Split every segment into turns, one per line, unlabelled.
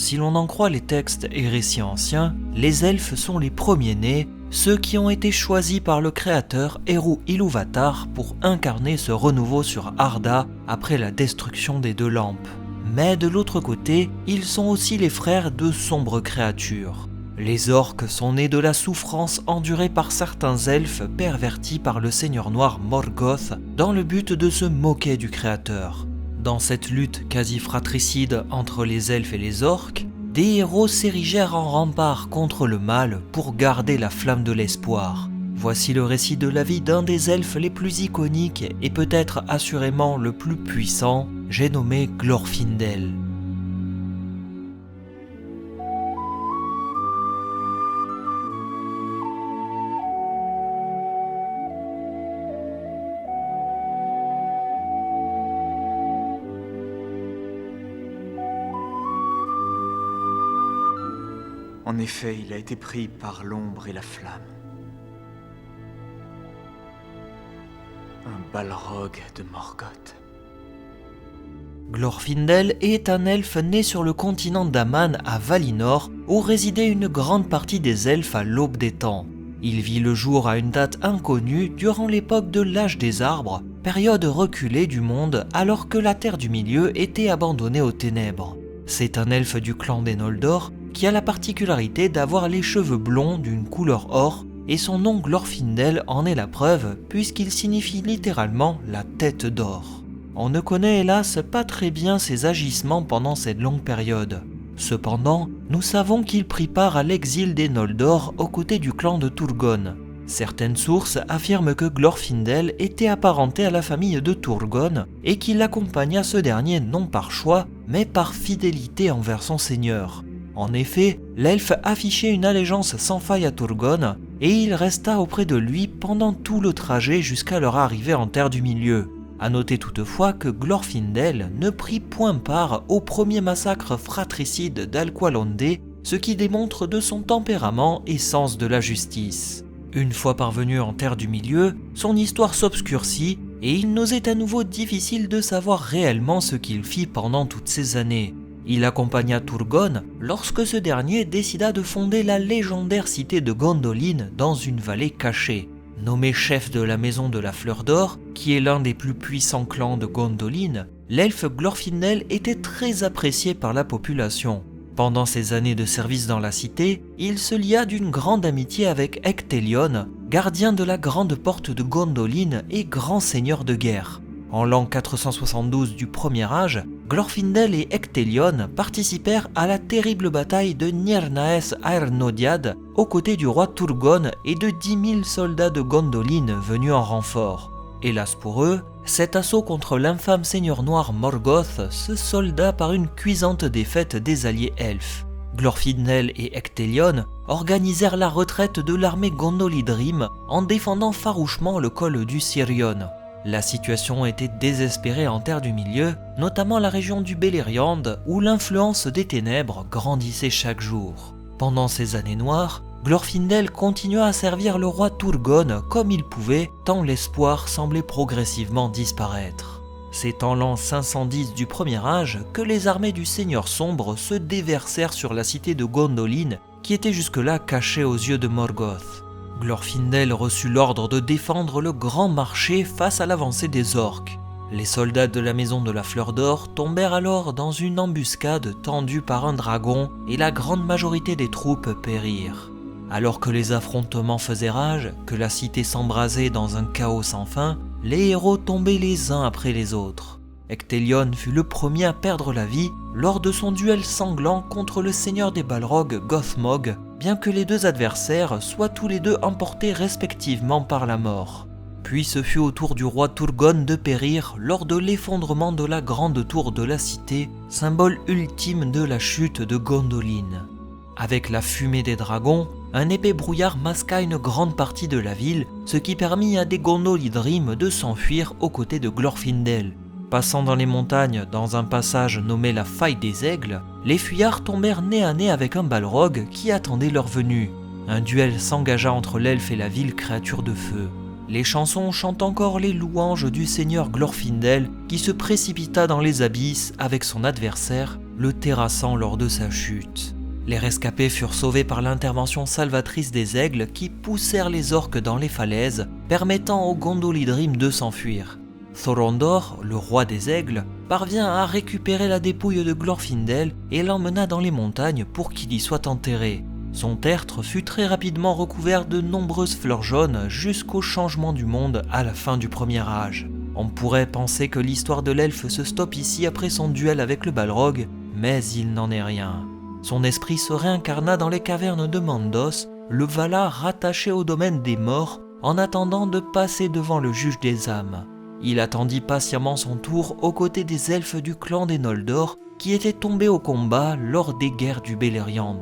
Si l'on en croit les textes et récits anciens, les elfes sont les premiers-nés, ceux qui ont été choisis par le créateur Eru Ilúvatar pour incarner ce renouveau sur Arda après la destruction des deux lampes. Mais de l'autre côté, ils sont aussi les frères de sombres créatures. Les orques sont nés de la souffrance endurée par certains elfes pervertis par le seigneur noir Morgoth dans le but de se moquer du créateur. Dans cette lutte quasi fratricide entre les elfes et les orques, des héros s'érigèrent en rempart contre le mal pour garder la flamme de l'espoir. Voici le récit de la vie d'un des elfes les plus iconiques et peut-être assurément le plus puissant, j'ai nommé Glorfindel.
En effet, il a été pris par l'ombre et la flamme. Un Balrog de Morgoth.
Glorfindel est un elfe né sur le continent d'Aman à Valinor, où résidait une grande partie des elfes à l'aube des temps. Il vit le jour à une date inconnue durant l'époque de l'âge des arbres, période reculée du monde alors que la Terre du Milieu était abandonnée aux ténèbres. C'est un elfe du clan des Noldor qui a la particularité d'avoir les cheveux blonds d'une couleur or, et son nom Glorfindel en est la preuve puisqu'il signifie littéralement la tête d'or. On ne connaît hélas pas très bien ses agissements pendant cette longue période. Cependant, nous savons qu'il prit part à l'exil des Noldor aux côtés du clan de Turgon. Certaines sources affirment que Glorfindel était apparenté à la famille de Turgon et qu'il accompagna ce dernier non par choix, mais par fidélité envers son seigneur. En effet, l'elfe affichait une allégeance sans faille à Turgon et il resta auprès de lui pendant tout le trajet jusqu'à leur arrivée en Terre du Milieu. A noter toutefois que Glorfindel ne prit point part au premier massacre fratricide d'Alqualondë, ce qui démontre de son tempérament et sens de la justice. Une fois parvenu en Terre du Milieu, son histoire s'obscurcit et il nous est à nouveau difficile de savoir réellement ce qu'il fit pendant toutes ces années. Il accompagna Turgon lorsque ce dernier décida de fonder la légendaire cité de Gondolin dans une vallée cachée. Nommé chef de la Maison de la Fleur d'Or, qui est l'un des plus puissants clans de Gondolin, l'elfe Glorfindel était très apprécié par la population. Pendant ses années de service dans la cité, il se lia d'une grande amitié avec Ectelion, gardien de la grande porte de Gondolin et grand seigneur de guerre. En l'an 472 du Premier Âge, Glorfindel et Ectelion participèrent à la terrible bataille de Nirnaes Aernodiad aux côtés du roi Turgon et de 10 000 soldats de Gondolin venus en renfort. Hélas pour eux, cet assaut contre l'infâme seigneur noir Morgoth se solda par une cuisante défaite des alliés elfes. Glorfindel et Ectelion organisèrent la retraite de l'armée Gondolidrim en défendant farouchement le col du Sirion. La situation était désespérée en Terre du Milieu, notamment la région du Beleriand où l'influence des ténèbres grandissait chaque jour. Pendant ces années noires, Glorfindel continua à servir le roi Turgon comme il pouvait, tant l'espoir semblait progressivement disparaître. C'est en l'an 510 du Premier Âge que les armées du Seigneur Sombre se déversèrent sur la cité de Gondolin, qui était jusque-là cachée aux yeux de Morgoth. Glorfindel reçut l'ordre de défendre le grand marché face à l'avancée des orques. Les soldats de la Maison de la Fleur d'Or tombèrent alors dans une embuscade tendue par un dragon et la grande majorité des troupes périrent. Alors que les affrontements faisaient rage, que la cité s'embrasait dans un chaos sans fin, les héros tombaient les uns après les autres. Ectelion fut le premier à perdre la vie lors de son duel sanglant contre le seigneur des Balrogs Gothmog, bien que les deux adversaires soient tous les deux emportés respectivement par la mort. Puis ce fut au tour du roi Turgon de périr lors de l'effondrement de la grande tour de la cité, symbole ultime de la chute de Gondolin. Avec la fumée des dragons, un épais brouillard masqua une grande partie de la ville, ce qui permit à des Gondolidrim de s'enfuir aux côtés de Glorfindel. Passant dans les montagnes dans un passage nommé la Faille des Aigles, les fuyards tombèrent nez à nez avec un Balrog qui attendait leur venue. Un duel s'engagea entre l'elfe et la vile créature de feu. Les chansons chantent encore les louanges du seigneur Glorfindel qui se précipita dans les abysses avec son adversaire, le terrassant lors de sa chute. Les rescapés furent sauvés par l'intervention salvatrice des aigles qui poussèrent les orques dans les falaises, permettant aux Gondolidrim de s'enfuir. Thorondor, le roi des aigles, parvient à récupérer la dépouille de Glorfindel et l'emmena dans les montagnes pour qu'il y soit enterré. Son tertre fut très rapidement recouvert de nombreuses fleurs jaunes jusqu'au changement du monde à la fin du Premier Âge. On pourrait penser que l'histoire de l'elfe se stoppe ici après son duel avec le Balrog, mais il n'en est rien. Son esprit se réincarna dans les cavernes de Mandos, le Valar rattaché au domaine des morts, en attendant de passer devant le juge des âmes. Il attendit patiemment son tour aux côtés des elfes du clan des Noldor qui étaient tombés au combat lors des guerres du Beleriand.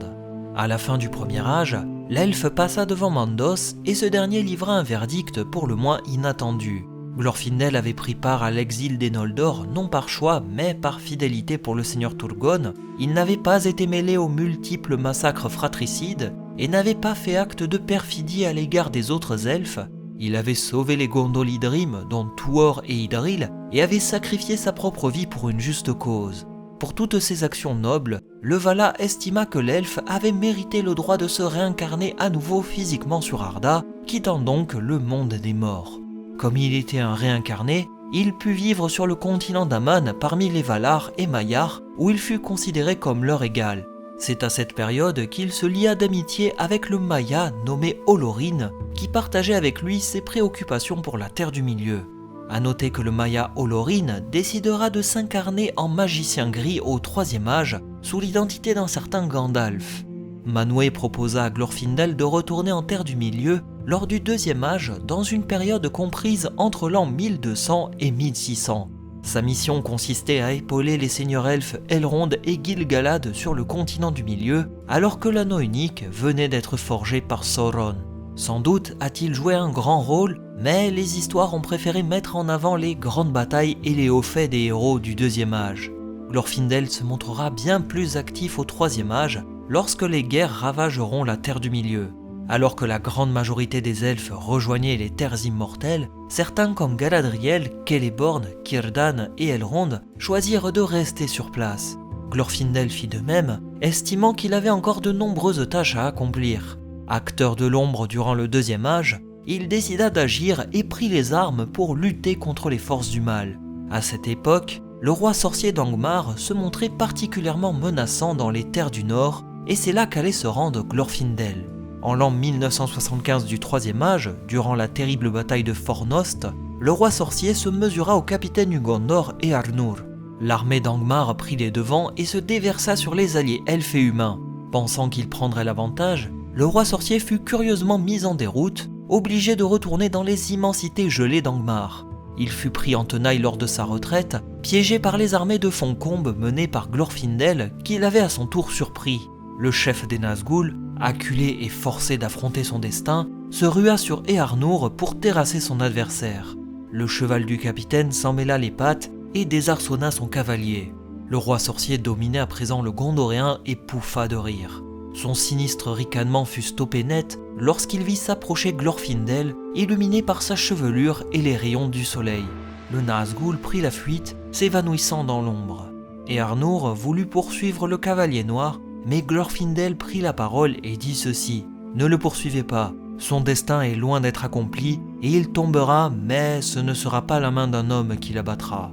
À la fin du Premier Âge, l'elfe passa devant Mandos et ce dernier livra un verdict pour le moins inattendu. Glorfindel avait pris part à l'exil des Noldor non par choix mais par fidélité pour le seigneur Turgon. Il n'avait pas été mêlé aux multiples massacres fratricides et n'avait pas fait acte de perfidie à l'égard des autres elfes. Il avait sauvé les Gondolidrim, dont Tuor et Idril, et avait sacrifié sa propre vie pour une juste cause. Pour toutes ces actions nobles, le Vala estima que l'elfe avait mérité le droit de se réincarner à nouveau physiquement sur Arda, quittant donc le monde des morts. Comme il était un réincarné, il put vivre sur le continent d'Aman parmi les Valar et Maiar, où il fut considéré comme leur égal. C'est à cette période qu'il se lia d'amitié avec le Maia nommé Olorin, qui partageait avec lui ses préoccupations pour la Terre du Milieu. A noter que le Maia Olorin décidera de s'incarner en magicien gris au Troisième Âge, sous l'identité d'un certain Gandalf. Manwë proposa à Glorfindel de retourner en Terre du Milieu lors du Deuxième Âge dans une période comprise entre l'an 1200 et 1600. Sa mission consistait à épauler les seigneurs elfes Elrond et Gil-galad sur le continent du Milieu, alors que l'anneau unique venait d'être forgé par Sauron. Sans doute a-t-il joué un grand rôle, mais les histoires ont préféré mettre en avant les grandes batailles et les hauts faits des héros du Deuxième Âge. Glorfindel se montrera bien plus actif au Troisième Âge, lorsque les guerres ravageront la Terre du Milieu. Alors que la grande majorité des elfes rejoignaient les terres immortelles, certains comme Galadriel, Celeborn, Círdan et Elrond choisirent de rester sur place. Glorfindel fit de même, estimant qu'il avait encore de nombreuses tâches à accomplir. Acteur de l'ombre durant le Deuxième Âge, il décida d'agir et prit les armes pour lutter contre les forces du mal. À cette époque, le roi sorcier d'Angmar se montrait particulièrement menaçant dans les terres du Nord, et c'est là qu'allait se rendre Glorfindel. En l'an 1975 du Troisième Âge, durant la terrible bataille de Fornost, le roi sorcier se mesura au capitaine Ugandor et Arnur. L'armée d'Angmar prit les devants et se déversa sur les alliés elfes et humains. Pensant qu'il prendrait l'avantage, le roi sorcier fut curieusement mis en déroute, obligé de retourner dans les immensités gelées d'Angmar. Il fut pris en tenaille lors de sa retraite, piégé par les armées de Foncombe menées par Glorfindel, qui l'avait à son tour surpris. Le chef des Nazgûl, acculé et forcé d'affronter son destin, se rua sur Eärnur pour terrasser son adversaire. Le cheval du capitaine s'en mêla les pattes et désarçonna son cavalier. Le roi sorcier dominait à présent le Gondorien et pouffa de rire. Son sinistre ricanement fut stoppé net lorsqu'il vit s'approcher Glorfindel, illuminé par sa chevelure et les rayons du soleil. Le Nazgûl prit la fuite, s'évanouissant dans l'ombre. Eärnur voulut poursuivre le cavalier noir, mais Glorfindel prit la parole et dit ceci: « Ne le poursuivez pas, son destin est loin d'être accompli, et il tombera, mais ce ne sera pas la main d'un homme qui l'abattra. »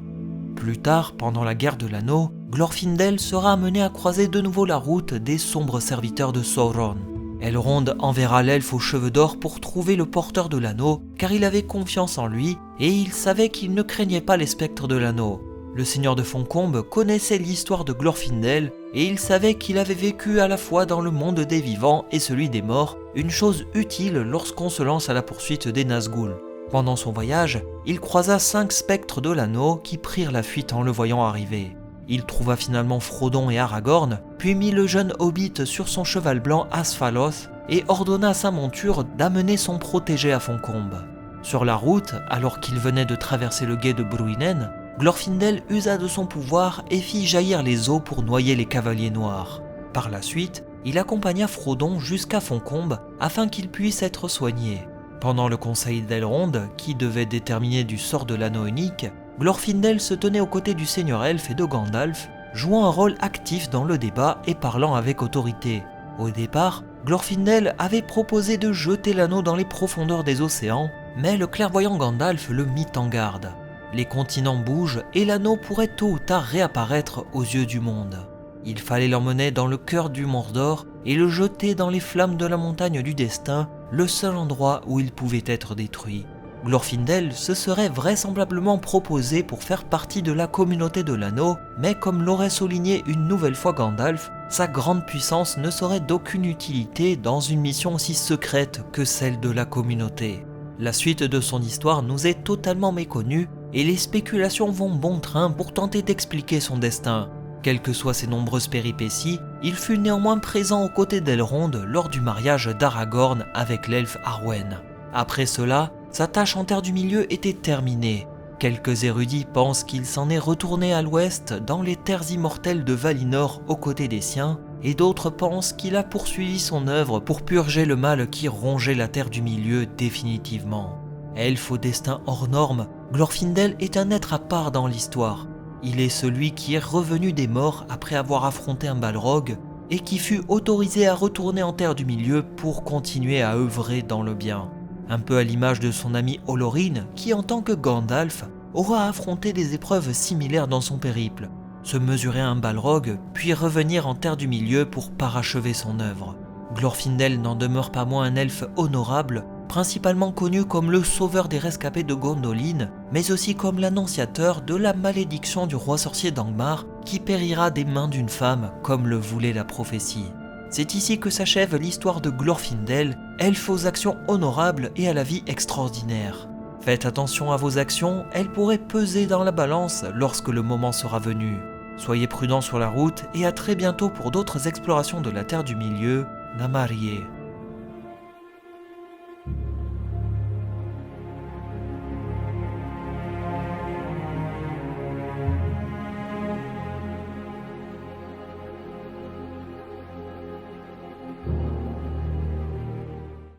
Plus tard, pendant la guerre de l'anneau, Glorfindel sera amené à croiser de nouveau la route des sombres serviteurs de Sauron. Elrond enverra l'elfe aux cheveux d'or pour trouver le porteur de l'anneau, car il avait confiance en lui, et il savait qu'il ne craignait pas les spectres de l'anneau. Le seigneur de Foncombe connaissait l'histoire de Glorfindel, et il savait qu'il avait vécu à la fois dans le monde des vivants et celui des morts, une chose utile lorsqu'on se lance à la poursuite des Nazgûl. Pendant son voyage, il croisa 5 spectres de l'anneau qui prirent la fuite en le voyant arriver. Il trouva finalement Frodon et Aragorn, puis mit le jeune hobbit sur son cheval blanc Asphaloth et ordonna à sa monture d'amener son protégé à Foncombe. Sur la route, alors qu'il venait de traverser le gué de Bruinen, Glorfindel usa de son pouvoir et fit jaillir les eaux pour noyer les cavaliers noirs. Par la suite, il accompagna Frodon jusqu'à Foncombe afin qu'il puisse être soigné. Pendant le conseil d'Elrond, qui devait déterminer du sort de l'anneau unique, Glorfindel se tenait aux côtés du seigneur elfe et de Gandalf, jouant un rôle actif dans le débat et parlant avec autorité. Au départ, Glorfindel avait proposé de jeter l'anneau dans les profondeurs des océans, mais le clairvoyant Gandalf le mit en garde. Les continents bougent et l'anneau pourrait tôt ou tard réapparaître aux yeux du monde. Il fallait l'emmener dans le cœur du Mordor et le jeter dans les flammes de la montagne du destin, le seul endroit où il pouvait être détruit. Glorfindel se serait vraisemblablement proposé pour faire partie de la communauté de l'anneau, mais comme l'aurait souligné une nouvelle fois Gandalf, sa grande puissance ne serait d'aucune utilité dans une mission aussi secrète que celle de la communauté. La suite de son histoire nous est totalement méconnue et les spéculations vont bon train pour tenter d'expliquer son destin. Quelles que soient ses nombreuses péripéties, il fut néanmoins présent aux côtés d'Elrond lors du mariage d'Aragorn avec l'elfe Arwen. Après cela, sa tâche en Terre du Milieu était terminée. Quelques érudits pensent qu'il s'en est retourné à l'ouest dans les terres immortelles de Valinor aux côtés des siens, et d'autres pensent qu'il a poursuivi son œuvre pour purger le mal qui rongeait la Terre du Milieu définitivement. Elfe au destin hors norme, Glorfindel est un être à part dans l'histoire. Il est celui qui est revenu des morts après avoir affronté un Balrog et qui fut autorisé à retourner en Terre du Milieu pour continuer à œuvrer dans le bien. Un peu à l'image de son ami Olorin qui, en tant que Gandalf, aura affronté des épreuves similaires dans son périple, se mesurer à un Balrog puis revenir en Terre du Milieu pour parachever son œuvre. Glorfindel n'en demeure pas moins un elfe honorable, principalement connu comme le sauveur des rescapés de Gondolin, mais aussi comme l'annonciateur de la malédiction du roi sorcier d'Angmar qui périra des mains d'une femme comme le voulait la prophétie. C'est ici que s'achève l'histoire de Glorfindel, elfe aux actions honorables et à la vie extraordinaire. Faites attention à vos actions, elles pourraient peser dans la balance lorsque le moment sera venu. Soyez prudents sur la route et à très bientôt pour d'autres explorations de la Terre du Milieu. Namarie.